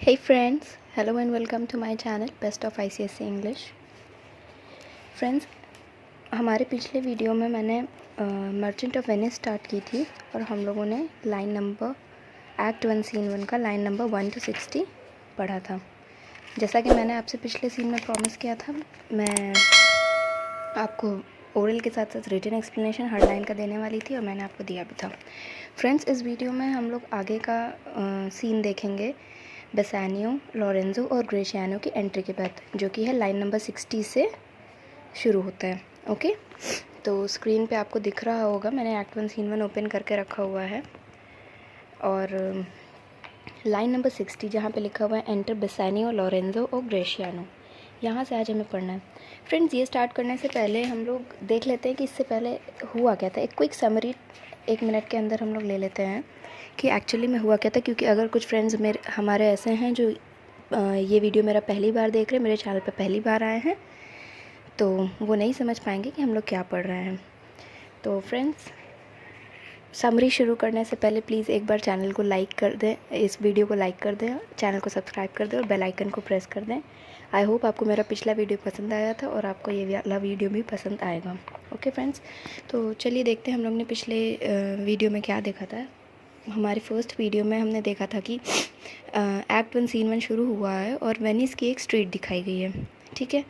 Hey friends, hello and welcome to my channel Best of ICSE English. Friends, हमारे पिछले video में मैंने merchant of Venice start की थी और हम लोगों ने लाइन नंबर एक्ट 1 सीन 1 का लाइन नंबर 1 to 60 पढ़ा था। जैसा कि मैंने आपसे पिछले सीन में प्रॉमिस किया था, मैं आपको ओरल के साथ साथ रिटन एक्सप्लेनेशन हर लाइन का देने वाली थी और मैंने आपको दिया भी था। फ्रेंड्स, इस वीडियो में हम लोग आगे का सीन देखेंगे बेसानियो, लोरेंजो और ग्रेशियानो की एंट्री के बाद, जो कि है लाइन नंबर 60 से शुरू होता है। ओके, तो स्क्रीन पे आपको दिख रहा होगा, मैंने एक्ट 1 सीन 1 ओपन करके रखा हुआ है और लाइन नंबर 60 जहाँ पे लिखा हुआ है एंटर बेसानियो, लोरेंजो और ग्रेशियानो, यहाँ से आज हमें पढ़ना है। फ्रेंड्स, ये स्टार्ट करने से पहले हम लोग देख लेते हैं कि इससे पहले हुआ क्या था। एक क्विक समरी 1 मिनट के अंदर हम लोग ले लेते हैं कि एक्चुअली में हुआ क्या था, क्योंकि अगर कुछ फ्रेंड्स हमारे ऐसे हैं जो ये वीडियो मेरा पहली बार देख रहे हैं, मेरे चैनल पर पहली बार आए हैं, तो वो नहीं समझ पाएंगे कि हम लोग क्या पढ़ रहे हैं। तो फ्रेंड्स, समरी शुरू करने से पहले प्लीज़ एक बार चैनल को लाइक कर दें, इस वीडियो को लाइक कर दें, चैनल को सब्सक्राइब कर दें और बेल आइकन को प्रेस कर दें। आई होप आपको मेरा पिछला वीडियो पसंद आया था और आपको ये वाला वीडियो भी पसंद आएगा। ओके फ्रेंड्स, तो चलिए देखते हैं हम लोग ने पिछले वीडियो में क्या देखा था। हमारी फर्स्ट वीडियो में हमने देखा था कि एक्ट 1 सीन 1 शुरू हुआ है और वेनिस की एक स्ट्रीट दिखाई गई है। ठीक है,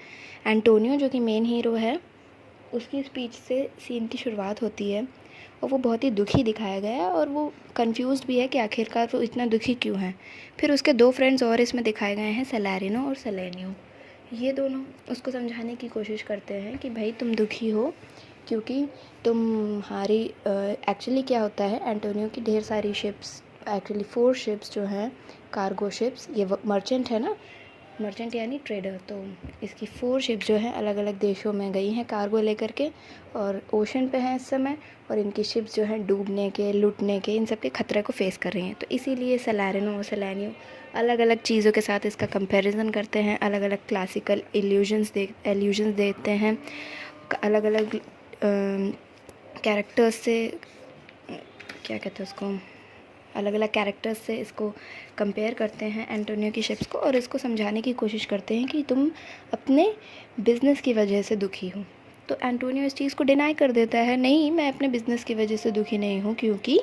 एंटोनियो जो कि मेन हीरो है, उसकी स्पीच से सीन की शुरुआत होती है और वो बहुत ही दुखी दिखाया गया है और वो कंफ्यूज्ड भी है कि आखिरकार वो इतना दुखी क्यों है। फिर उसके 2 फ्रेंड्स और इसमें दिखाए गए हैं, सैलारिनो और सेलेनियो। ये दोनों उसको समझाने की कोशिश करते हैं कि भाई तुम दुखी हो क्योंकि तुम्हारी एक्चुअली क्या होता है, एंटोनियो की ढेर सारी शिप्स, एक्चुअली 4 शिप्स जो हैं कार्गो शिप्स, ये मर्चेंट है ना, मर्चेंट यानी ट्रेडर, तो इसकी 4 शिप जो हैं अलग अलग देशों में गई हैं कार्गो लेकर के और ओशन पे हैं इस समय, और इनकी शिप्स जो हैं डूबने के, लूटने के, इन सब के खतरे को फेस कर रही हैं। तो इसीलिए सैलारिनो और सेलेनियो अलग अलग चीज़ों के साथ इसका कंपैरिजन करते हैं, अलग अलग क्लासिकल एल्यूजन्स देते हैं, अलग अलग कैरेक्टर्स से, क्या कहते हैं उसको, अलग अलग कैरेक्टर्स से इसको कंपेयर करते हैं एंटोनियो की शिप्स को और इसको समझाने की कोशिश करते हैं कि तुम अपने बिज़नेस की वजह से दुखी हो। तो एंटोनियो इस चीज़ को डिनाई कर देता है, नहीं मैं अपने बिज़नेस की वजह से दुखी नहीं हूँ, क्योंकि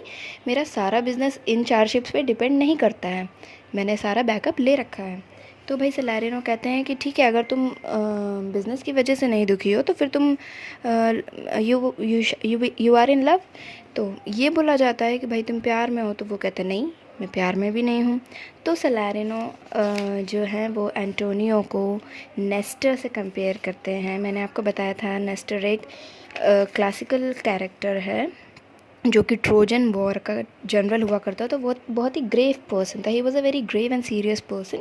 मेरा सारा बिज़नेस इन 4 शिप्स पे डिपेंड नहीं करता है, मैंने सारा बैकअप ले रखा है। तो भाई सैलारिनो कहते हैं कि ठीक है, अगर तुम बिज़नेस की वजह से नहीं दुखी हो तो फिर तुम यू आर इन लव। तो ये बोला जाता है कि भाई तुम प्यार में हो, तो वो कहते हैं नहीं मैं प्यार में भी नहीं हूँ। तो सैलारिनो जो है वो एंटोनियो को नेस्टर से कंपेयर करते हैं। मैंने आपको बताया था नेस्टर एक क्लासिकल कैरेक्टर है जो कि ट्रोजन वॉर का जनरल हुआ करता, तो वो बहुत ही ग्रेव पर्सन था। He was a very grave and serious person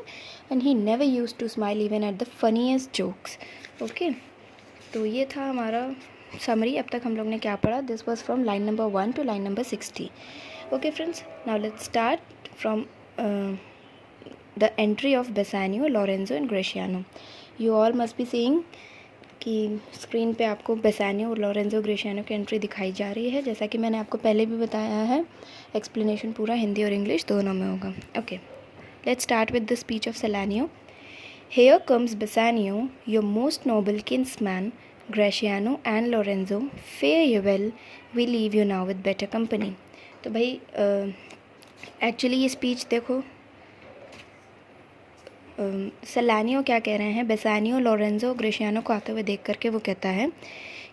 and he never use to smile even at the funniest jokes. Okay, तो ये था हमारा समरी। अब तक हम लोग ने क्या पढ़ा, this was from line number 1 to line number 60। Okay friends, now let's start from the entry of Bassanio, Lorenzo and Gratiano. You all must be seeing कि स्क्रीन पे आपको बेसानियो और लोरेंजो ग्रेशियानो की एंट्री दिखाई जा रही है। जैसा कि मैंने आपको पहले भी बताया है, एक्सप्लेनेशन पूरा हिंदी और इंग्लिश दोनों में होगा। Okay, let's start with the speech of Salanio. Here comes Bassanio, your most noble kinsman, Graciano and Lorenzo, fare ye well, we leave you now with better company। तो भाई एक्चुअली ये speech देखो, सेलानियो क्या कह रहे हैं, बेसानियो, लोरेंजो, ग्रेशियानो को आते हुए देख करके वो कहता है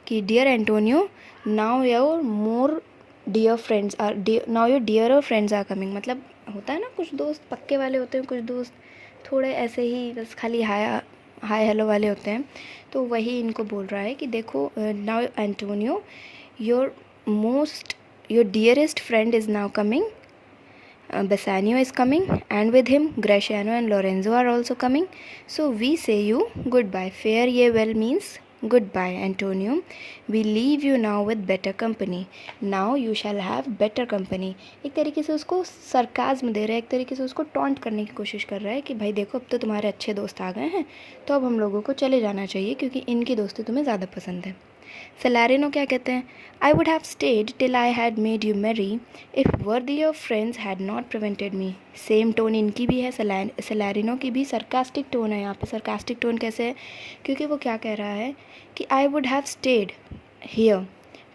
कि dear Antonio, now your more dear friends are now your dear friends are coming. मतलब होता है ना, कुछ दोस्त पक्के वाले होते हैं, कुछ दोस्त थोड़े ऐसे ही बस खाली हाय हेलो वाले होते हैं। तो वही इनको बोल रहा है कि देखो, now Antonio, your dearest friend is now coming, Bassanio is coming, and with him Graciano and Lorenzo are also coming. So we say you goodbye. Fare ye well means goodbye, Antonio. We leave you now with better company. Now you shall have better company. एक तरीके से उसको sarcasm दे रहा है, एक तरीके से उसको टॉन्ट करने की कोशिश कर रहा है कि भाई देखो, अब तो तुम्हारे अच्छे दोस्त आ गए हैं, तो अब हम लोगों को चले जाना चाहिए क्योंकि इनकी दोस्ती तुम्हें ज़्यादा पसंद है। सेलारिनो क्या कहते हैं, I would have stayed till I had made you Mary if worthy of friends had not prevented me. Same tone इनकी भी है, सेलारिनो की भी सरकास्टिक टोन है यहाँ पे। सरकास्टिक टोन कैसे है, क्योंकि वो क्या कह रहा है कि I would have stayed here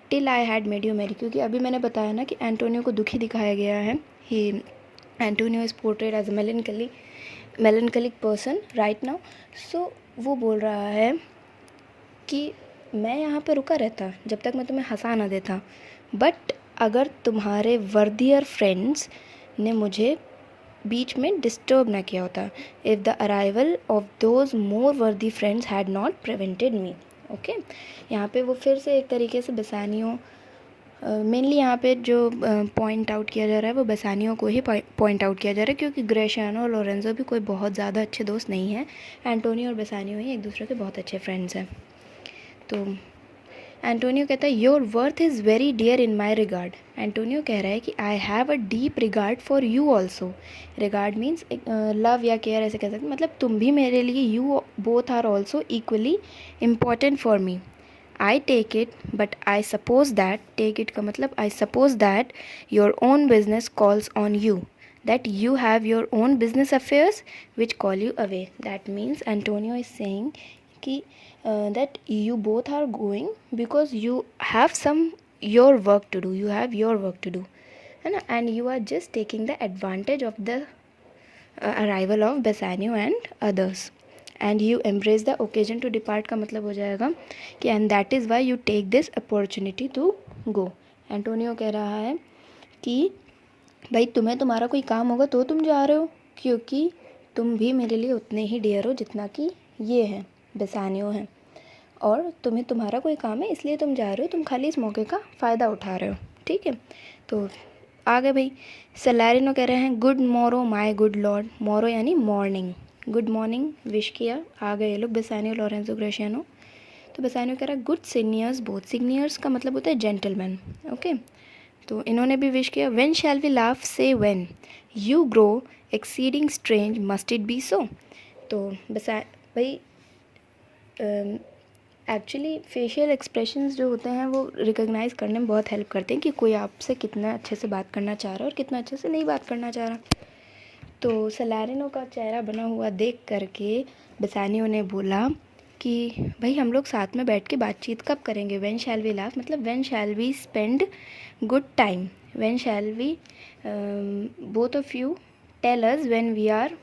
till I had made you Mary, क्योंकि अभी मैंने बताया ना कि एंटोनियो को दुखी दिखाया गया है। He Antonio is portrayed as a melancholic person right now. So वो बोल रहा है कि मैं यहाँ पे रुका रहता जब तक मैं तुम्हें हंसा ना देता, बट अगर तुम्हारे वर्दियर फ्रेंड्स ने मुझे बीच में डिस्टर्ब ना किया होता, if the arrival of those more worthy friends had not prevented me. Okay, यहाँ पे वो फिर से एक तरीके से बेसानियों, मेनली यहाँ पे जो पॉइंट आउट किया जा रहा है वो बेसानियों को ही पॉइंट आउट किया जा रहा है, क्योंकि ग्रेशियानो और लोरेंजो भी कोई बहुत ज़्यादा अच्छे दोस्त नहीं हैं। एंटोनियो और बेसानियो ही एक दूसरे के बहुत अच्छे फ्रेंड्स हैं। तो एंटोनियो कहता है your worth is very dear in my regard. Antonio कह रहा है कि I have a deep regard for you also. Regard means love या केयर ऐसे कह सकते हैं, मतलब तुम भी मेरे लिए, you both are also equally important for me. I take it, but I suppose that, take it का मतलब I suppose that your own business calls on you, that you have your own business affairs which call you away. That means Antonio is saying कि that you both are going because you have some your work to do, you have your work to do, है ना, and you are just taking the advantage of the arrival of Bassanio and others. And you embrace the occasion to depart का मतलब हो जाएगा कि and that is why you take this opportunity to go. Antonio कह रहा है कि भाई तुम्हें तुम्हारा कोई काम होगा तो तुम जा रहे हो, क्योंकि तुम भी मेरे लिए उतने ही डियर हो जितना कि ये हैं, बेसानियो हैं, और तुम्हें तुम्हारा कोई काम है इसलिए तुम जा रहे हो, तुम खाली इस मौके का फ़ायदा उठा रहे हो। ठीक है, तो आगे भाई सेलारिनो कह रहे हैं गुड मोरो माई गुड लॉर्ड। मोरो यानी मॉर्निंग, गुड मॉर्निंग विश किया, आ गए ये लोग बेसानियो लोरेंजो ग्रेशियानो। तो बेसानियो कह रहा है गुड सीनियर्स बोथ। सीनियर्स का मतलब होता है जेंटलमैन। ओके, तो इन्होंने भी विश किया। When shall we laugh say when you grow exceeding strange must it be so. तो भाई एक्चुअली फेशियल एक्सप्रेशंस जो होते हैं वो रिकॉग्नाइज़ करने में बहुत हेल्प करते हैं कि कोई आपसे कितना अच्छे से बात करना चाह रहा है और कितना अच्छे से नहीं बात करना चाह रहा। तो सेलारिनो का चेहरा बना हुआ देख करके बेसानियो ने बोला कि भाई हम लोग साथ में बैठ के बातचीत कब करेंगे। व्हेन शैल वी लाफ मतलब when shall we spend good time, when shall we both of you tell us when we are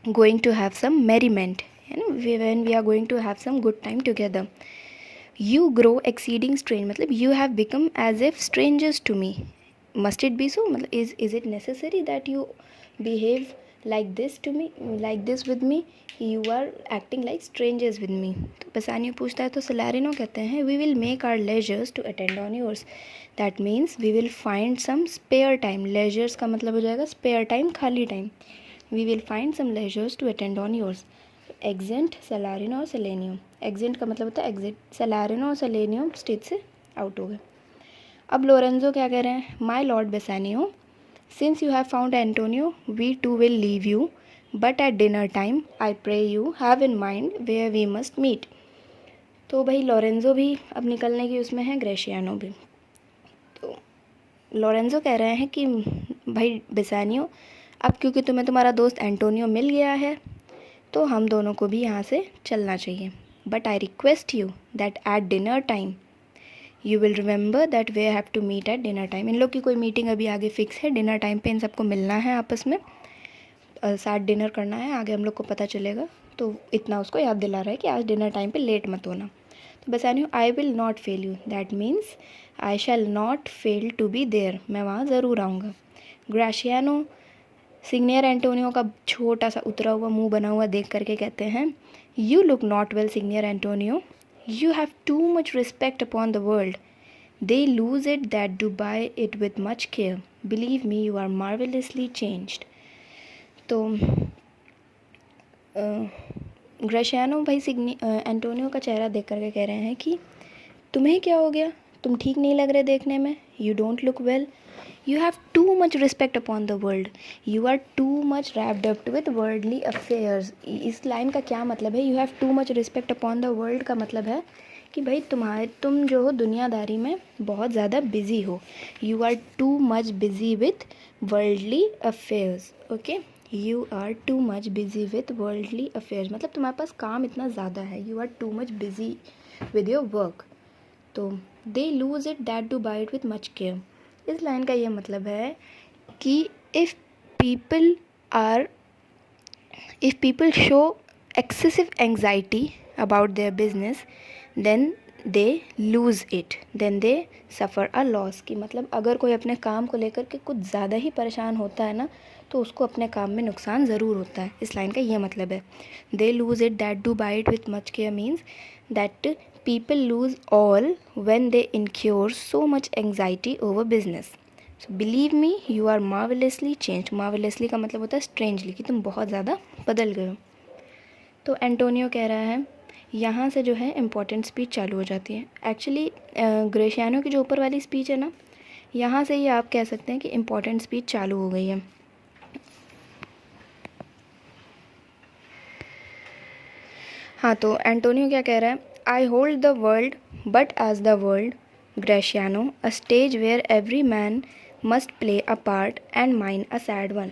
going to have some merriment, है ना, when we are going to have some good time together. You grow exceeding strange मतलब you have become as if strangers to me. Must it be so मतलब is it necessary that you behave like this to me, like this with me, you are acting like strangers with me। तो बेसानियो पूछता है, तो सेलारिनो कहते हैं we will make our leisures to attend on yours, that means we will find some spare time। leisures का मतलब हो जाएगा spare time, खाली time। we will find some leisures to attend on yours। exeunt सेलारिनो और सेलेनियो, exeunt का मतलब होता है exit। सेलारिनो और सेलेनियो स्टेज से आउट हो गए। अब लोरेंजो क्या कह रहे हैं, my lord Bassanio since you have found Antonio we too will leave you, but at dinner time I pray you have in mind where we must meet। तो भाई लोरेंजो भी अब निकलने की उसमें है, ग्रेशियानो भी। तो लोरेंजो कह रहे हैं कि भाई बेसानियो अब क्योंकि तुम्हें तुम्हारा दोस्त एंटोनियो मिल गया है तो हम दोनों को भी यहाँ से चलना चाहिए, but I request you that at dinner time you will remember that we have to meet at dinner time. इन लोग की कोई मीटिंग अभी आगे फिक्स है, डिनर टाइम पे इन सबको मिलना है आपस में, साथ डिनर करना है, आगे हम लोग को पता चलेगा। तो इतना उसको याद दिला रहा है कि आज डिनर टाइम पे लेट मत होना। तो Bassanio I will not fail you, that means I shall not fail to be there, मैं वहाँ ज़रूर आऊँगा। ग्रेशियानो सिग्नियर एंटोनियो का छोटा सा उतरा हुआ मुँह बना हुआ देख करके कहते हैं you look not well signior Antonio, you have too much respect upon the world, they lose it that do buy it with much care, believe me you are marvelously changed। तो ग्रेशियानो भाई एंटोनियो का चेहरा देख करके कह रहे हैं कि तुम्हें क्या हो गया, तुम ठीक नहीं लग रहे देखने में, you don't look well, you have too much respect upon the world, you are too much wrapped up with worldly affairs। इस लाइन का क्या मतलब है, you have too much respect upon the world का मतलब है कि भाई तुम जो हो दुनियादारी में बहुत ज़्यादा बिज़ी हो, you are too much busy with worldly affairs. Okay, you are too much busy with worldly affairs, मतलब तुम्हारे पास काम इतना ज़्यादा है, you are too much busy with your work. तो they lose it that do buy it with much care, इस line का ये मतलब है कि if people show excessive anxiety about their business, then they lose it, then they suffer a loss। कि मतलब अगर कोई अपने काम को लेकर के कुछ ज़्यादा ही परेशान होता है ना, तो उसको अपने काम में नुकसान ज़रूर होता है। इस लाइन का ये मतलब है, they lose it that do buy it with much care means that people lose all when they incur so much anxiety over business। So believe me you are marvellously change. Marvellously का मतलब होता है strangely, कि तुम बहुत ज़्यादा बदल गए हो। तो एंटोनियो कह रहा है, यहाँ से जो है इम्पोर्टेंट स्पीच चालू हो जाती है। एक्चुअली ग्रेशियानो की जो ऊपर वाली स्पीच है ना, यहाँ से ही आप कह सकते हैं कि इम्पोर्टेंट स्पीच चालू हो गई है। हाँ, तो एंटोनियो क्या कह रहा है, I hold the world but as the world, Gratiano a stage where every man must play a part and mine a sad one.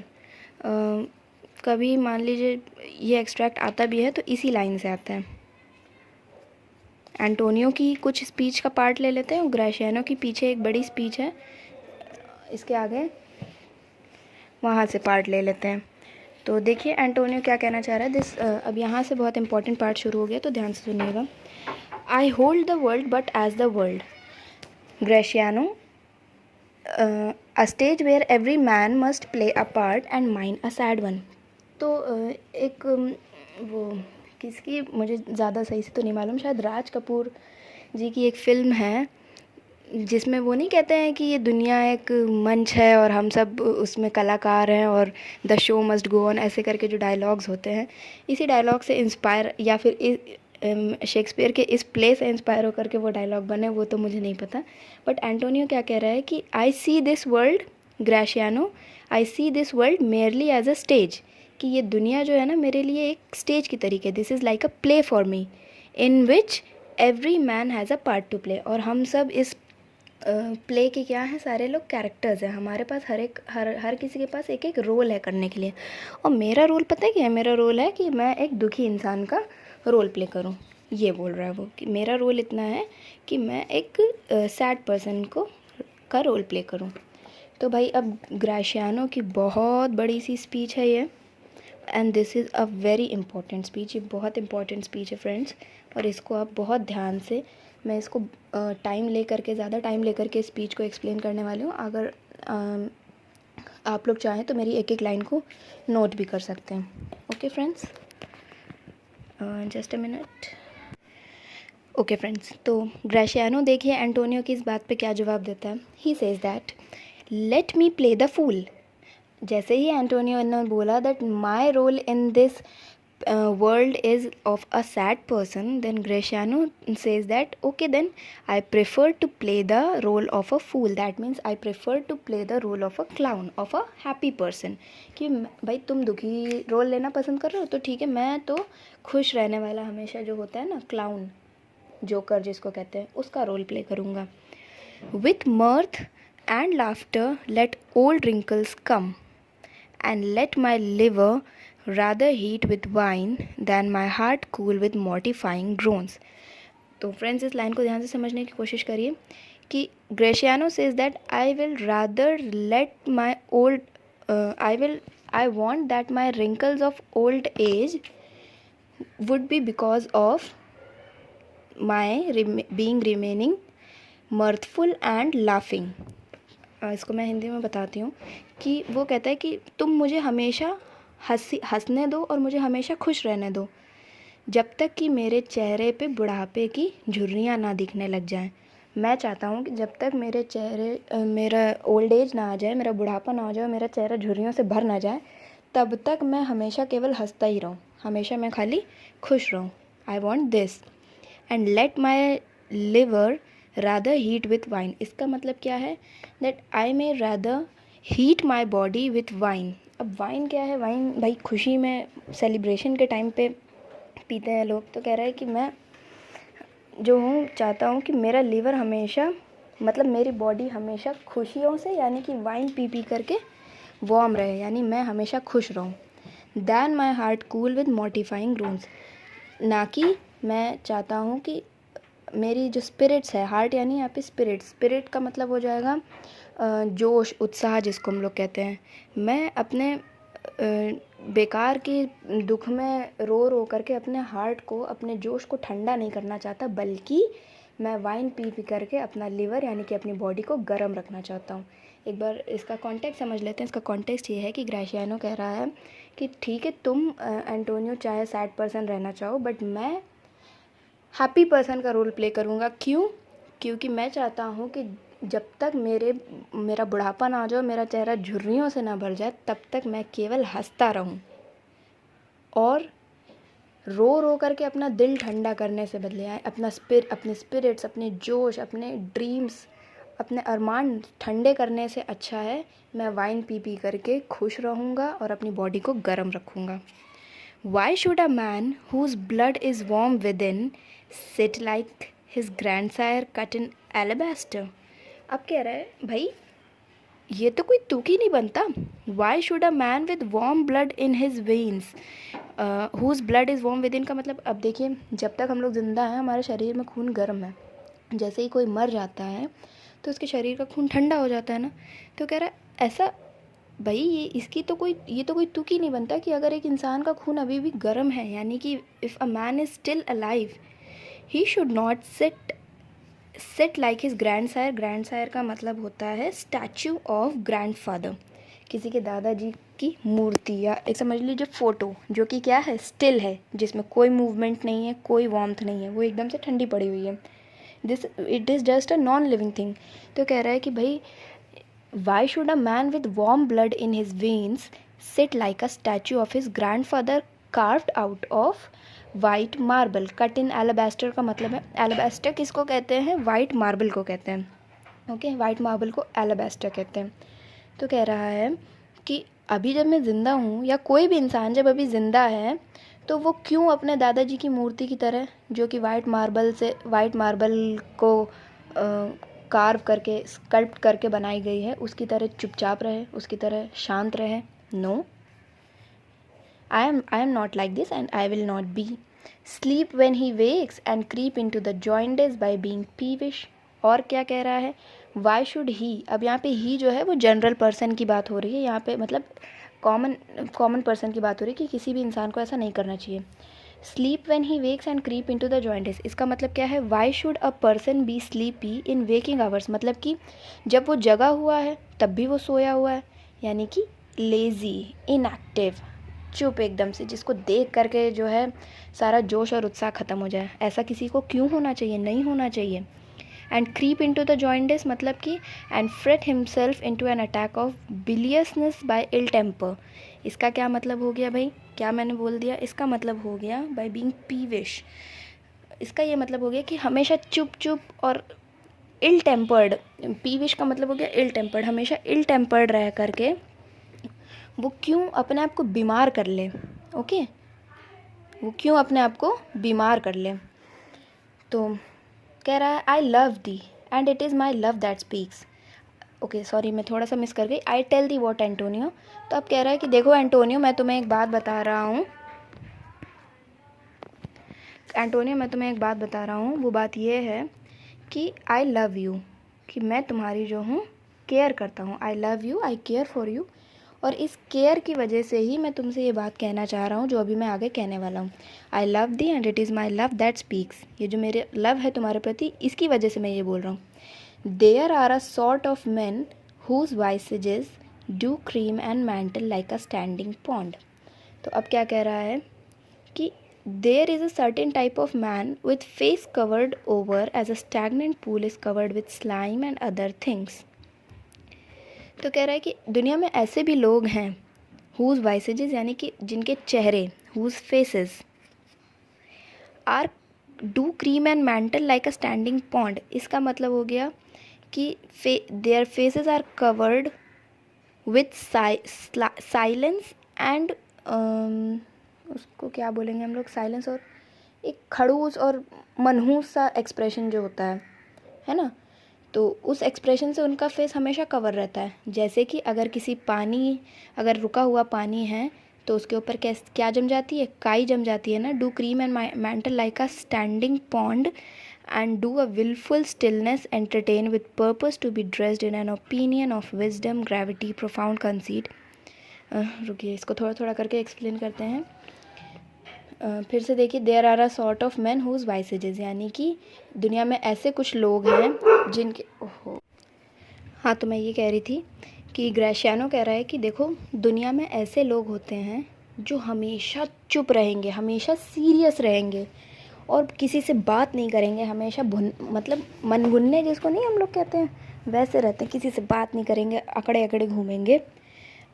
कभी मान लीजिए ये एक्सट्रैक्ट आता भी है तो इसी लाइन से आता है। एंटोनियो की कुछ स्पीच का पार्ट ले लेते हैं और ग्रेशियानो की पीछे एक बड़ी स्पीच है, इसके आगे वहाँ से पार्ट ले लेते हैं। तो देखिए एंटोनियो क्या कहना चाह रहा है। अब यहाँ से बहुत इंपॉर्टेंट पार्ट शुरू हो गया, तो ध्यान से सुनिएगा। I hold the world but as the world, Gratiano a stage where every man must play a part and mine a sad one. तो एक वो किसकी, मुझे ज़्यादा सही से तो नहीं मालूम, शायद राज कपूर जी की एक फ़िल्म है जिसमें वो नहीं कहते हैं कि ये दुनिया एक मंच है और हम सब उसमें कलाकार हैं और the show must go on, ऐसे करके जो डायलॉग्स होते हैं, इसी डायलॉग से इंस्पायर या फिर शेक्सपियर के इस प्ले से इंस्पायर होकर के वो डायलॉग बने, वो तो मुझे नहीं पता। बट एंटोनियो क्या कह रहा है कि I see this world, Gratiano I see this world merely as a stage, कि ये दुनिया जो है ना मेरे लिए एक स्टेज की तरीके, this is like a play for me in which every man has a part two play. और हम सब इस प्ले के क्या हैं, सारे लोग कैरेक्टर्स हैं, हमारे पास हर किसी के पास एक एक रोल है करने के लिए। और मेरा रोल पता है क्या है, मेरा रोल है कि मैं एक दुखी इंसान का रोल प्ले करूं। ये बोल रहा है वो कि मेरा रोल इतना है कि मैं एक सैड पर्सन का रोल प्ले करूं। तो भाई अब ग्रेशियानो की बहुत बड़ी सी स्पीच है ये, and this is a very important speech. ये बहुत इंपॉर्टेंट स्पीच है फ्रेंड्स, और इसको आप बहुत ध्यान से, मैं इसको ज़्यादा टाइम लेकर के स्पीच को एक्सप्लेन करने वाली हूँ। अगर आप लोग चाहें तो मेरी एक एक लाइन को नोट भी कर सकते हैं। Okay friends, just a minute. Okay friends, तो ग्रेशियानो देखिए एंटोनियो की इस बात पे क्या जवाब देता है। He says that let me play the fool. जैसे ही एंटोनियो ने बोला that my role in this world is of a sad person, then Graciano says that okay, then I prefer to play the role of a fool, that means I prefer to play the role of a clown, of a happy person। कि भाई तुम दुखी role लेना पसंद कर रहे हो तो ठीक है, मैं तो खुश रहने वाला हमेशा जो होता है ना क्लाउन, जोकर जिसको कहते हैं, उसका रोल प्ले करूँगा। With mirth and laughter let old wrinkles come and let my liver rather heat with wine than my heart cool with mortifying groans। तो फ्रेंड्स इस लाइन को ध्यान से समझने की कोशिश करिए कि Gratiano says that I will rather let my old I want that my wrinkles of old age would be because of my being remaining mirthful and laughing. इसको मैं हिंदी में बताती हूँ कि वो कहता है कि तुम मुझे हमेशा हंसने दो और मुझे हमेशा खुश रहने दो, जब तक कि मेरे चेहरे पे बुढ़ापे की झुर्रियाँ ना दिखने लग जाएं। मैं चाहता हूँ कि जब तक मेरा ओल्ड एज ना आ जाए, मेरा बुढ़ापा ना हो जाए, मेरा चेहरा झुर्रियों से भर ना जाए, तब तक मैं हमेशा केवल हंसता ही रहूँ, हमेशा मैं खाली खुश रहूँ। I want this and let my liver rather heat with wine. इसका मतलब क्या है, that I may rather heat my body with wine. अब वाइन क्या है, वाइन भाई खुशी में सेलिब्रेशन के टाइम पे पीते हैं लोग, तो कह रहा है कि मैं जो हूँ चाहता हूँ कि मेरा लीवर हमेशा मतलब मेरी बॉडी हमेशा खुशियों से यानी कि वाइन पी पी करके वार्म रहे, यानी मैं हमेशा खुश रहूँ। Then my heart cool with modifying groans, ना कि मैं चाहता हूँ कि मेरी जो स्पिरिट्स है, हार्ट यानी यहाँ पे स्पिरिट, स्पिरिट का मतलब हो जाएगा जोश उत्साह जिसको हम लोग कहते हैं। मैं अपने बेकार की दुख में रो रो करके अपने हार्ट को, अपने जोश को ठंडा नहीं करना चाहता, बल्कि मैं वाइन पी पी करके अपना लिवर यानी कि अपनी बॉडी को गर्म रखना चाहता हूँ। एक बार इसका कॉन्टेक्स्ट समझ लेते हैं। इसका कॉन्टेक्स्ट ये है कि ग्राशियानो कह रहा है कि ठीक है तुम एंटोनियो चाहे सैड पर्सन रहना चाहो, बट मैं हैप्पी पर्सन का रोल प्ले करूँगा। क्यों? क्योंकि मैं चाहता हूँ कि जब तक मेरा बुढ़ापा ना आ जाए, मेरा चेहरा झुर्रियों से ना भर जाए, तब तक मैं केवल हंसता रहूँ और रो रो करके अपना दिल ठंडा करने से बदले आए अपने स्पिरिट्स, अपने जोश, अपने ड्रीम्स, अपने अरमान ठंडे करने से अच्छा है मैं वाइन पी पी करके खुश रहूँगा और अपनी बॉडी को गर्म रखूँगा। Why should a man whose blood is warm within sit like his grandsire cut in alabaster? अब कह रहा है भाई ये तो कोई तुक ही नहीं बनता। Why should a man with warm blood in his veins, whose blood is warm within का मतलब, अब देखिए जब तक हम लोग ज़िंदा हैं हमारे शरीर में खून गर्म है, जैसे ही कोई मर जाता है तो उसके शरीर का खून ठंडा हो जाता है ना। तो कह रहा है ऐसा भाई ये तो कोई तुक ही नहीं बनता कि अगर एक इंसान का खून अभी भी गर्म है, यानी कि if a man is still alive he should not sit like his grandsire. Grandsire का मतलब होता है स्टैचू ऑफ ग्रैंडफादर, किसी के दादाजी की मूर्ति या एक समझ लीजिए फ़ोटो जो कि क्या है, स्टिल है, जिसमें कोई मूवमेंट नहीं है, कोई वार्मथ नहीं है, वो एकदम से ठंडी पड़ी हुई है। It is just a non living thing. तो कह रहा है कि भाई why should a man with warm blood in his veins sit like a statue of his grandfather carved out of white marble cut in alabaster का मतलब है, alabaster किसको कहते हैं, white marble को कहते हैं। ओके, white marble को alabaster कहते हैं। तो कह रहा है कि अभी जब मैं ज़िंदा हूँ या कोई भी इंसान जब अभी ज़िंदा है तो वो क्यों अपने दादाजी की मूर्ति की तरह जो कि वाइट मार्बल को कार्व करके स्कल्प्ट करके बनाई गई है उसकी तरह चुपचाप रहे, उसकी तरह शांत रहे। No, I am not like this and I will not be. Sleep when he wakes and creep into the jaundice by being peevish. और क्या कह रहा है, वाई शुड ही, अब यहाँ पे ही जो है वो जनरल पर्सन की बात हो रही है, यहाँ पे मतलब कॉमन पर्सन की बात हो रही है कि किसी भी इंसान को ऐसा नहीं करना चाहिए। Sleep when he wakes and creep into the jaundice, इसका मतलब क्या है, why should a person be sleepy in waking hours, मतलब कि जब वो जगा हुआ है तब भी वो सोया हुआ है, यानी कि लेज़ी, इनएक्टिव, चुप एकदम से, जिसको देख करके जो है सारा जोश और उत्साह ख़त्म हो जाए, ऐसा किसी को क्यों होना चाहिए, नहीं होना चाहिए। And creep into the jaundice मतलब कि and fret himself into an attack of biliousness by ill temper, इसका क्या मतलब हो गया भाई, क्या मैंने बोल दिया, इसका मतलब हो गया बाय बीइंग पीविश, इसका ये मतलब हो गया कि हमेशा चुप चुप और इल टेम्पर्ड। पीविश का मतलब हो गया इल टेम्पर्ड, हमेशा इल टेम्पर्ड रह करके वो क्यों अपने आप को बीमार कर ले। ओके, वो क्यों अपने आप को बीमार कर ले। तो कह रहा है I love thee and it is my love that speaks. Okay sorry, मैं थोड़ा सा मिस कर गई। I tell thee what Antonio, तो अब कह रहा है कि देखो एंटोनियो, मैं तुम्हें एक बात बता रहा हूँ, एंटोनियो मैं तुम्हें एक बात बता रहा हूँ, वो बात ये है कि आई लव यू, कि मैं तुम्हारी जो हूँ केयर करता हूँ। I love you, I care for you, और इस केयर की वजह से ही मैं तुमसे ये बात कहना चाह रहा हूँ जो अभी मैं आगे कहने वाला हूँ। आई love thee and it is my love that speaks, ये जो मेरे लव है तुम्हारे प्रति, इसकी वजह से मैं ये बोल रहा हूँ। There are a sort of man whose visages do cream and mantle like a standing pond. तो अब क्या कह रहा है कि there is a certain type of man with face covered over as a stagnant pool is covered with slime and other things. तो कह रहा है कि दुनिया में ऐसे भी लोग हैं हुज वाइसेजेस, यानी कि जिनके चेहरे, whose faces are do cream and mantle like a standing pond, इसका मतलब हो गया कि their faces are covered with silence and उसको क्या बोलेंगे हम लोग, साइलेंस और एक खड़ूस और मनहूस सा एक्सप्रेशन जो होता है ना, तो उस एक्सप्रेशन से उनका फेस हमेशा कवर रहता है। जैसे कि अगर रुका हुआ पानी है तो उसके ऊपर क्या जम जाती है, काई जम जाती है ना। Do cream and mantle like a standing pond and do a willful stillness entertain with purpose to be dressed in an opinion of wisdom, gravity, profound conceit। रुकिए, इसको थोड़ा थोड़ा करके एक्सप्लेन करते हैं। फिर से देखिए, there are a sort of man whose visages, यानी कि दुनिया में ऐसे कुछ लोग हैं जिनके हाँ, तो मैं ये कह रही थी कि ग्रेशियानो कह रहा है कि देखो, दुनिया में ऐसे लोग होते हैं जो हमेशा चुप रहेंगे, हमेशा सीरियस रहेंगे और किसी से बात नहीं करेंगे, हमेशा मतलब मनगुन्ने जिसको नहीं हम लोग कहते हैं, वैसे रहते हैं, किसी से बात नहीं करेंगे, अकड़े अकड़े घूमेंगे।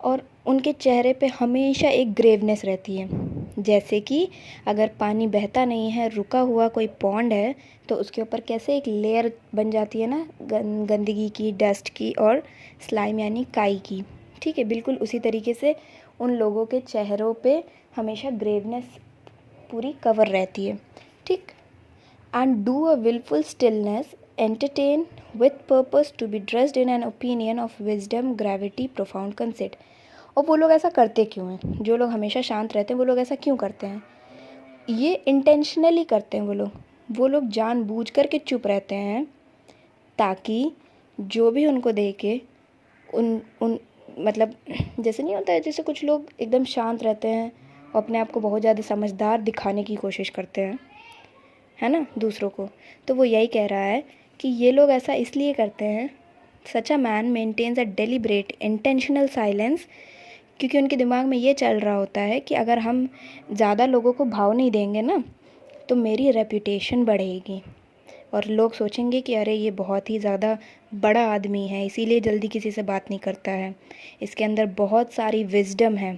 और उनके चेहरे पे हमेशा एक ग्रेवनेस रहती है। जैसे कि अगर पानी बहता नहीं है, रुका हुआ कोई पॉन्ड है, तो उसके ऊपर कैसे एक लेयर बन जाती है ना, गंदगी की, डस्ट की और स्लाइम यानी काई की। ठीक है, बिल्कुल उसी तरीके से उन लोगों के चेहरों पे हमेशा ग्रेवनेस पूरी कवर रहती है। ठीक। And do a wilful stillness entertain with purpose to be dressed in an opinion of wisdom, gravity, profound concept. और वो लोग ऐसा करते क्यों हैं? जो लोग हमेशा शांत रहते हैं वो लोग ऐसा क्यों करते हैं? ये इंटेंशनली करते हैं वो लोग जानबूझ कर के चुप रहते हैं, ताकि जो भी उनको देखे उन मतलब जैसे नहीं होता है, जैसे कुछ लोग एकदम शांत रहते हैं और अपने आप को बहुत ज़्यादा समझदार दिखाने की कोशिश करते हैं, है ना, दूसरों को। तो वो यही कह रहा है कि ये लोग ऐसा इसलिए करते हैं, such a man maintains a deliberate intentional silence, क्योंकि उनके दिमाग में ये चल रहा होता है कि अगर हम ज़्यादा लोगों को भाव नहीं देंगे ना, तो मेरी रेपुटेशन बढ़ेगी और लोग सोचेंगे कि अरे ये बहुत ही ज़्यादा बड़ा आदमी है, इसीलिए जल्दी किसी से बात नहीं करता है, इसके अंदर बहुत सारी विजडम है,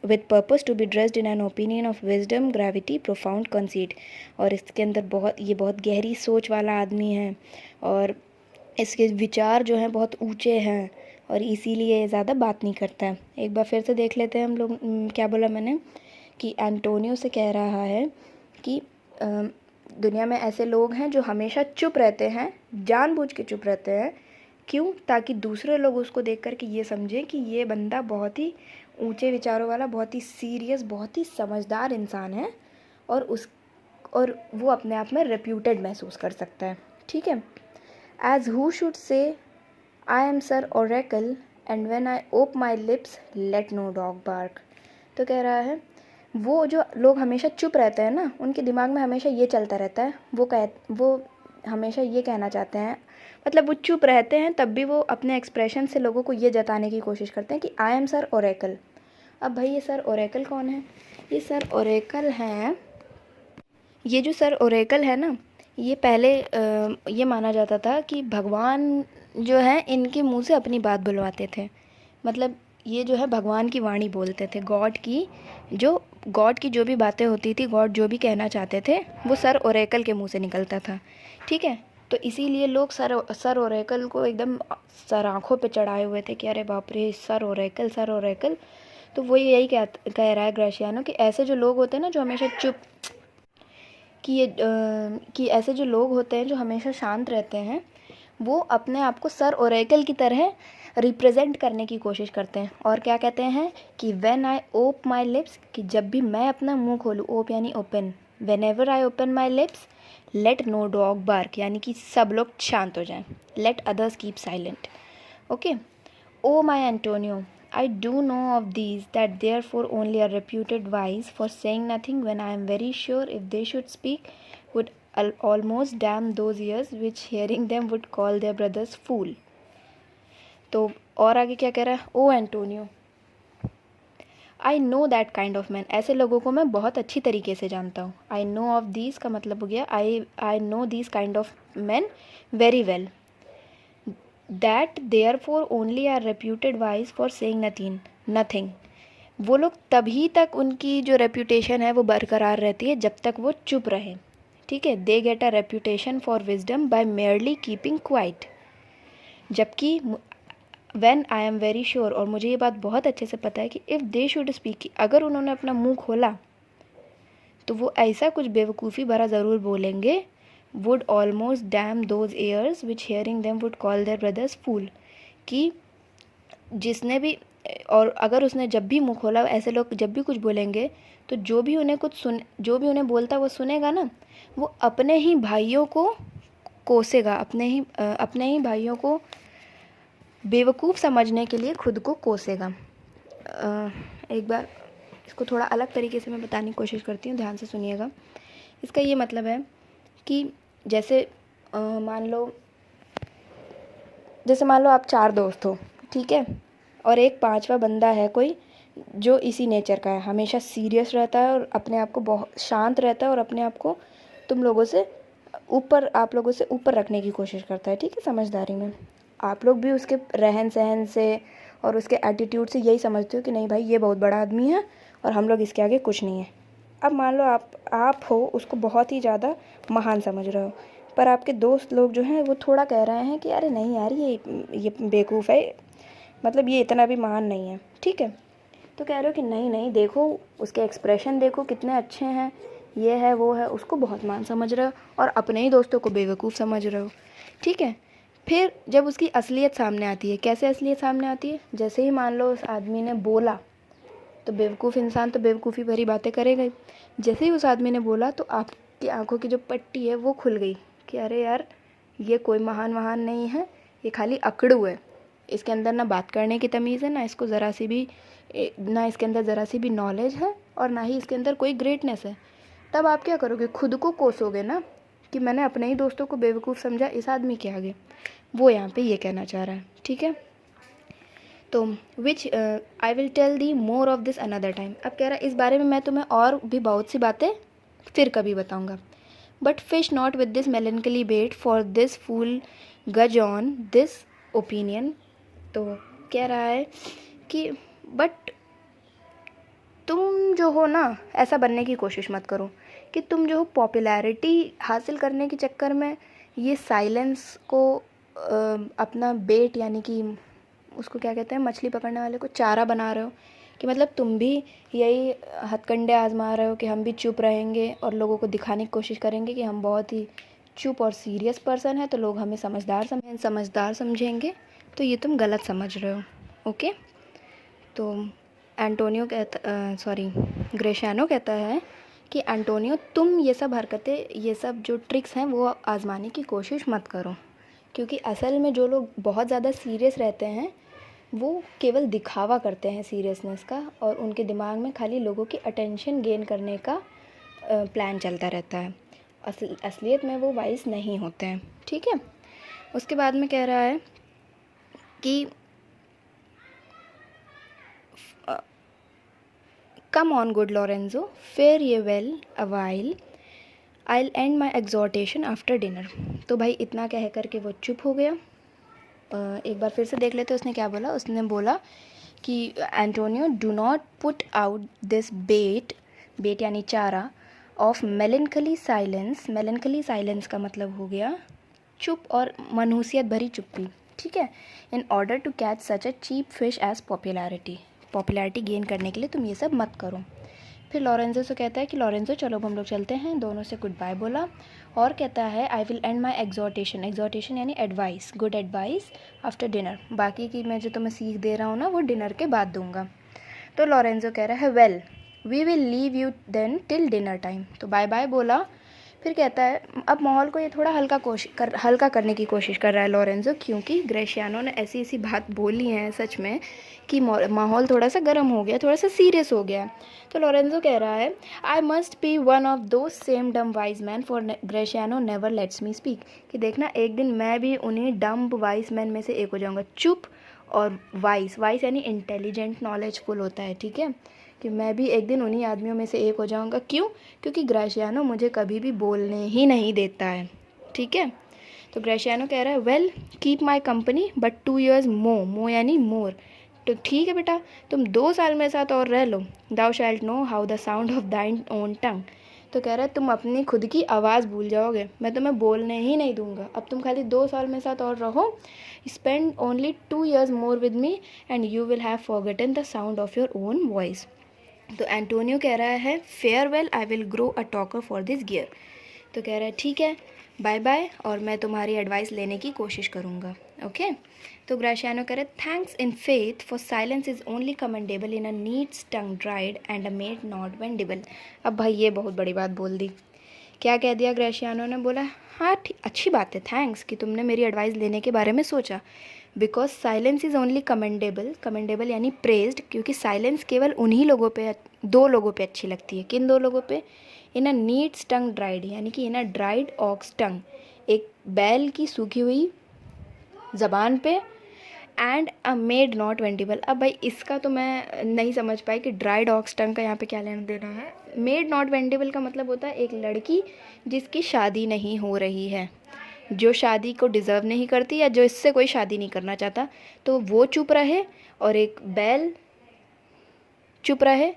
with purpose to be dressed in an opinion of wisdom, gravity, profound conceit. और इसके अंदर बहुत गहरी सोच वाला आदमी है और इसके विचार जो हैं बहुत ऊंचे हैं और इसीलिए ज़्यादा बात नहीं करता है। एक बार फिर से देख लेते हैं हम लोग, क्या बोला मैंने, कि एंटोनियो से कह रहा है कि दुनिया में ऐसे लोग हैं जो हमेशा चुप रहते हैं, जानबूझ के चुप रहते हैं। क्यों? ताकि दूसरे लोग उसको देख कर के ये समझें कि ये बंदा बहुत ही ऊंचे विचारों वाला, बहुत ही सीरियस, बहुत ही समझदार इंसान है और वो अपने आप में रेप्यूटेड महसूस कर सकता है। ठीक है। As who should say I am Sir Oracle and when I ope my lips let no dog bark. तो कह रहा है वो जो लोग हमेशा चुप रहते हैं ना, उनके दिमाग में हमेशा ये चलता रहता है, वो हमेशा ये कहना चाहते हैं, मतलब वो चुप रहते हैं तब भी वो अपने एक्सप्रेशन से लोगों को ये जताने की कोशिश करते हैं कि आई एम सर ओरेकल। अब भाई ये सर ओरेकल कौन है? ये सर ओरेकल हैं, ये जो सर ओरेकल है ना, ये पहले ये माना जाता था कि भगवान जो है इनके मुंह से अपनी बात बुलवाते थे। मतलब ये जो है भगवान की वाणी बोलते थे, गॉड की जो भी बातें होती थी, गॉड जो भी कहना चाहते थे, वो सर ओरेकल के मुंह से निकलता था। ठीक है। तो इसीलिए लोग सर ओरेकल को एकदम सर आँखों पे चढ़ाए हुए थे कि अरे बाप रे, सर ओरेकल। तो वो यही कह रहा है ग्रेशियानो कि ऐसे जो लोग होते हैं ना, जो हमेशा चुप कि ऐसे जो लोग होते हैं जो हमेशा शांत रहते हैं, वो अपने आप को सर ओरेकल की तरह रिप्रेजेंट करने की कोशिश करते हैं। और क्या कहते हैं कि when I ope my lips, कि जब भी मैं अपना मुंह खोलूँ, ओप यानी open, whenever I open my lips let no dog bark, यानी कि सब लोग शांत हो जाएं, let others keep silent. Okay. O my Antonio, I do know of these that therefore only are reputed wise for saying nothing, when I am very sure if they should speak would almost damn those ears which hearing them would call their brothers fool। तो और आगे क्या कह रहा है? O Antonio, I know that kind of man, ऐसे लोगों को मैं बहुत अच्छी तरीके से जानता हूँ। आई नो ऑफ दीज का मतलब हो गया I know these kind of man very well, that therefore only are reputed wise for saying nothing. वो लोग तभी तक, उनकी जो रेप्यूटेशन है वो बरकरार रहती है जब तक वो चुप रहे। ठीक है। They get a reputation for wisdom by merely keeping quiet. जबकि when I am very sure, और मुझे ये बात बहुत अच्छे से पता है कि इफ़ दे शुड स्पीक, अगर उन्होंने अपना मुंह खोला तो वो ऐसा कुछ बेवकूफ़ी भरा ज़रूर बोलेंगे, would almost damn those ears which hearing them would call their brothers fool, कि जिसने भी, और अगर उसने जब भी मुँह खोला, ऐसे लोग जब भी कुछ बोलेंगे तो जो भी उन्हें बोलता वो सुनेगा ना, वो अपने ही भाइयों को कोसेगा, अपने ही भाइयों को बेवकूफ़ समझने के लिए खुद को कोसेगा। एक बार इसको थोड़ा अलग तरीके से मैं बताने की कोशिश करती हूँ, ध्यान से सुनिएगा। इसका ये मतलब है कि जैसे मान लो आप 4 दोस्त हो, ठीक है, और एक 5वां बंदा है कोई जो इसी नेचर का है, हमेशा सीरियस रहता है और अपने आप को बहुत शांत रहता है और अपने आप को आप लोगों से ऊपर रखने की कोशिश करता है, ठीक है, समझदारी में। आप लोग भी उसके रहन सहन से और उसके एटीट्यूड से यही समझते हो कि नहीं भाई ये बहुत बड़ा आदमी है और हम लोग इसके आगे कुछ नहीं है। अब मान लो आप हो उसको बहुत ही ज़्यादा महान समझ रहे हो, पर आपके दोस्त लोग जो हैं वो थोड़ा कह रहे हैं कि अरे नहीं यार ये बेवकूफ़ है, मतलब ये इतना भी महान नहीं है, ठीक है। तो कह रहे हो कि नहीं नहीं देखो उसके एक्सप्रेशन देखो कितने अच्छे हैं, ये है वो है, उसको बहुत महान समझ रहे हो और अपने ही दोस्तों को बेवकूफ़ समझ रहे हो, ठीक है। फिर जब उसकी असलियत सामने आती है, कैसे असलियत सामने आती है, जैसे ही मान लो उस आदमी ने बोला, तो बेवकूफ़ इंसान तो बेवकूफ़ी भरी बातें करेगा ही। जैसे ही उस आदमी ने बोला तो आपकी आंखों की जो पट्टी है वो खुल गई कि अरे यार ये कोई महान नहीं है, ये खाली अकड़ू है, इसके अंदर ना बात करने की तमीज़ है, ना इसके अंदर ज़रा सी भी नॉलेज है और ना ही इसके अंदर कोई ग्रेटनेस है। तब आप क्या करोगे, खुद को कोसोगे ना कि मैंने अपने ही दोस्तों को बेवकूफ़ समझा इस आदमी के आगे। वो यहाँ पे ये कहना चाह रहा है, ठीक है। तो I will tell thee more of this another time. अब कह रहा है इस बारे में मैं तुम्हें और भी बहुत सी बातें फिर कभी बताऊँगा। But fish not with this melancholy bait for this fool gudgeon on this opinion. तो कह रहा है कि बट तुम जो हो ना, ऐसा बनने की कोशिश मत करो कि तुम जो हो पॉपुलैरिटी हासिल करने के चक्कर में ये साइलेंस को अपना बेट, यानी कि उसको क्या कहते हैं, मछली पकड़ने वाले को चारा बना रहे हो, कि मतलब तुम भी यही हथकंडे आजमा रहे हो कि हम भी चुप रहेंगे और लोगों को दिखाने की कोशिश करेंगे कि हम बहुत ही चुप और सीरियस पर्सन है तो लोग हमें समझदार समझेंगे। तो ये तुम गलत समझ रहे हो, ओके। तो ग्रेशियानो कहता है कि एंटोनियो तुम ये सब हरकतें, ये सब जो ट्रिक्स हैं वो आजमाने की कोशिश मत करो, क्योंकि असल में जो लोग बहुत ज़्यादा सीरियस रहते हैं वो केवल दिखावा करते हैं सीरियसनेस का, और उनके दिमाग में खाली लोगों की अटेंशन गेन करने का प्लान चलता रहता है। असलियत में वो वाइस नहीं होते हैं, ठीक है। उसके बाद में कह रहा है कि come on good Lorenzo fare ye well a while I end my exhortation after dinner. तो भाई इतना कह करके वो चुप हो गया। एक बार फिर से देख लेते उसने क्या बोला। उसने बोला कि Antonio do not put out this bait यानी चारा ऑफ मेलनकली साइलेंस का मतलब हो गया चुप और मनहूसियत भरी चुप्पी, ठीक है। In order to catch such a cheap fish as popularity gain करने के लिए तुम ये सब मत करो। फिर लॉरेंजो से कहता है कि लॉरेंजो चलो अब हम लोग चलते हैं। दोनों से गुड बाय बोला और कहता है I will and my exhortation यानी advice, good advice after dinner. बाकी की मैं जो तुम्हें सीख दे रहा हूँ ना वो डिनर के बाद दूंगा। तो लॉरेंजो कह रहा है well we will leave you then till dinner time. तो बाय बाय बोला। फिर कहता है अब माहौल को ये थोड़ा हल्का करने की कोशिश कर रहा है लॉरेंजो, क्योंकि ग्रेशियानो ने ऐसी बात बोली है सच में कि माहौल थोड़ा सा गर्म हो गया, थोड़ा सा सीरियस हो गया। तो लॉरेंजो कह रहा है I must be one of those same dumb wise man for Gratiano never lets me speak. कि देखना एक दिन मैं भी उन्हीं डम्ब वाइज मैन में से एक हो जाऊँगा। चुप और वाइस यानी इंटेलिजेंट नॉलेजफुल होता है, ठीक है, कि मैं भी एक दिन उन्हीं आदमियों में से एक हो जाऊंगा। क्यों? क्योंकि ग्रेशियानो मुझे कभी भी बोलने ही नहीं देता है, ठीक है। तो ग्रेशियानो कह रहा है well keep my company but 2 years मो यानी मोर। तो ठीक है बेटा तुम 2 साल मेरे साथ और रह लो। Thou shalt know how the sound of thine own tongue. तो कह रहा है तुम अपनी खुद की आवाज़ भूल जाओगे, मैं तुम्हें बोलने ही नहीं दूंगा। अब तुम खाली 2 साल मेरे साथ और रहो, spend only 2 years more with me and you will have forgotten the sound of your own voice. तो एंटोनियो कह रहा है farewell, I will grow a talker for this gear. तो कह रहा है ठीक है, बाय बाय, और मैं तुम्हारी एडवाइस लेने की कोशिश करूँगा। ओके। तो ग्राशियानो कह रहे thanks in faith for silence is only commendable in a needs tongue dried and a made not वेंडेबल। अब भाई ये बहुत बड़ी बात बोल दी। क्या कह दिया ग्राशियानो ने? बोला हाँ अच्छी बात है, थैंक्स कि तुमने मेरी एडवाइस लेने के बारे में सोचा। Because silence is only commendable, commendable यानी प्रेज्ड, क्योंकि साइलेंस केवल उन्हीं लोगों पे, दो लोगों पे अच्छी लगती है। किन दो लोगों पे? इन अ नीड्स टंग ड्राइड, यानी कि इन अ ड्राइड ऑक्स टंग, एक बैल की सूखी हुई ज़बान पे, एंड अ मेड नॉट वेंडेबल। अब भाई इसका तो मैं नहीं समझ पाई कि ड्राइड ऑक्स टंग का यहाँ पे क्या लेना देना है। मेड नॉट वेंडेबल का मतलब होता है एक लड़की जिसकी शादी नहीं हो रही है, जो शादी को डिज़र्व नहीं करती, या जो इससे कोई शादी नहीं करना चाहता, तो वो चुप रहे, और एक बैल चुप रहे।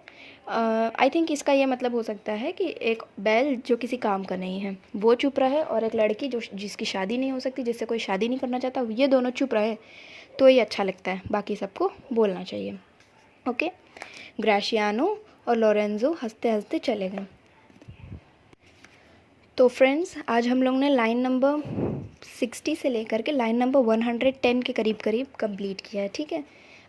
आई थिंक इसका ये मतलब हो सकता है कि एक बैल जो किसी काम का नहीं है वो चुप रहे, और एक लड़की जो जिसकी शादी नहीं हो सकती, जिससे कोई शादी नहीं करना चाहता, ये दोनों चुप रहे, तो ये अच्छा लगता है। बाकी सबको बोलना चाहिए। ओके। ग्राशियानो और लोरेंजो हंसते हंसते चले गए। तो फ्रेंड्स आज हम लोग ने लाइन नंबर 60 से लेकर के लाइन नंबर 110 के करीब करीब कंप्लीट किया है। ठीक है।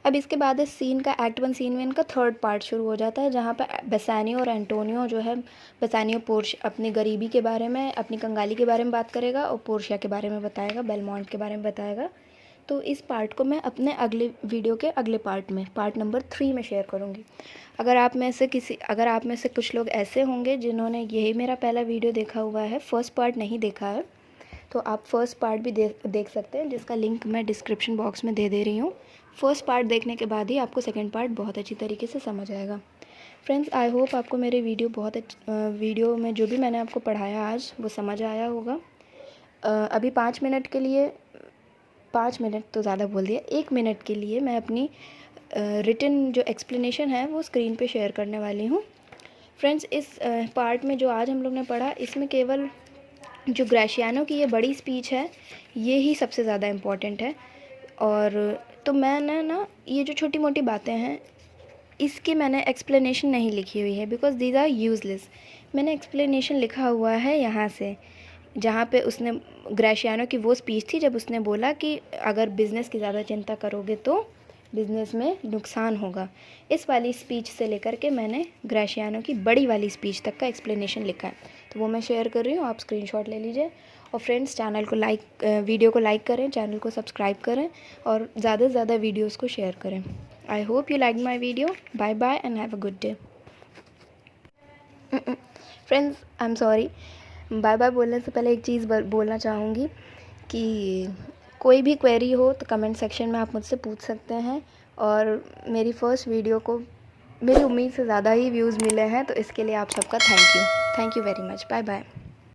अब इसके बाद इस सीन का एक्ट 1 सीन में इनका थर्ड पार्ट शुरू हो जाता है, जहाँ पर बेसानियो और एंटोनियो जो है, बेसानियो अपनी गरीबी के बारे में, अपनी कंगाली के बारे में बात करेगा, और पोर्शिया के बारे में बताएगा, बेलमोंट के बारे में बताएगा। तो इस पार्ट को मैं अपने अगले वीडियो के अगले पार्ट में, पार्ट नंबर 3 में शेयर करूँगी। अगर आप में से कुछ लोग ऐसे होंगे जिन्होंने यही मेरा पहला वीडियो देखा हुआ है, फर्स्ट पार्ट नहीं देखा है, तो आप फर्स्ट पार्ट भी देख सकते हैं, जिसका लिंक मैं डिस्क्रिप्शन बॉक्स में दे रही हूँ। फर्स्ट पार्ट देखने के बाद ही आपको सेकंड पार्ट बहुत अच्छी तरीके से समझ आएगा। फ्रेंड्स आई होप आपको मेरे वीडियो में जो भी मैंने आपको पढ़ाया आज वो समझ आया होगा। अभी 5 मिनट के लिए, 5 मिनट तो ज़्यादा बोल दिया, 1 मिनट के लिए मैं अपनी रिटन जो एक्सप्लेनेशन है वो स्क्रीन पे शेयर करने वाली हूँ। फ्रेंड्स इस पार्ट में जो आज हम लोग ने पढ़ा, इसमें केवल जो ग्राशियानो की ये बड़ी स्पीच है ये ही सबसे ज़्यादा इम्पॉर्टेंट है। और तो मैंने ना ये जो छोटी मोटी बातें हैं इसकी मैंने एक्सप्लेनेशन नहीं लिखी हुई है, बिकॉज दीज आर यूज़लेस। मैंने एक्सप्लेनेशन लिखा हुआ है यहाँ से, जहाँ पे उसने, ग्राशियानो की वो स्पीच थी जब उसने बोला कि अगर बिज़नेस की ज़्यादा चिंता करोगे तो बिज़नेस में नुकसान होगा। इस वाली स्पीच से लेकर के मैंने ग्राशियानो की बड़ी वाली स्पीच तक का एक्सप्लेनेशन लिखा है, तो वो मैं शेयर कर रही हूँ, आप स्क्रीनशॉट ले लीजिए। और फ्रेंड्स वीडियो को लाइक करें, चैनल को सब्सक्राइब करें, और ज़्यादा से ज़्यादा वीडियोज़ को शेयर करें। I hope you like my video. Bye bye and have a good day. Friends I am sorry, bye bye बोलने से पहले एक चीज़ बोलना चाहूँगी कि कोई भी क्वेरी हो तो कमेंट सेक्शन में आप मुझसे पूछ सकते हैं, और मेरी फर्स्ट वीडियो को मेरी उम्मीद से ज़्यादा ही व्यूज़ मिले हैं, तो इसके लिए आप सबका thank you very much. Bye bye.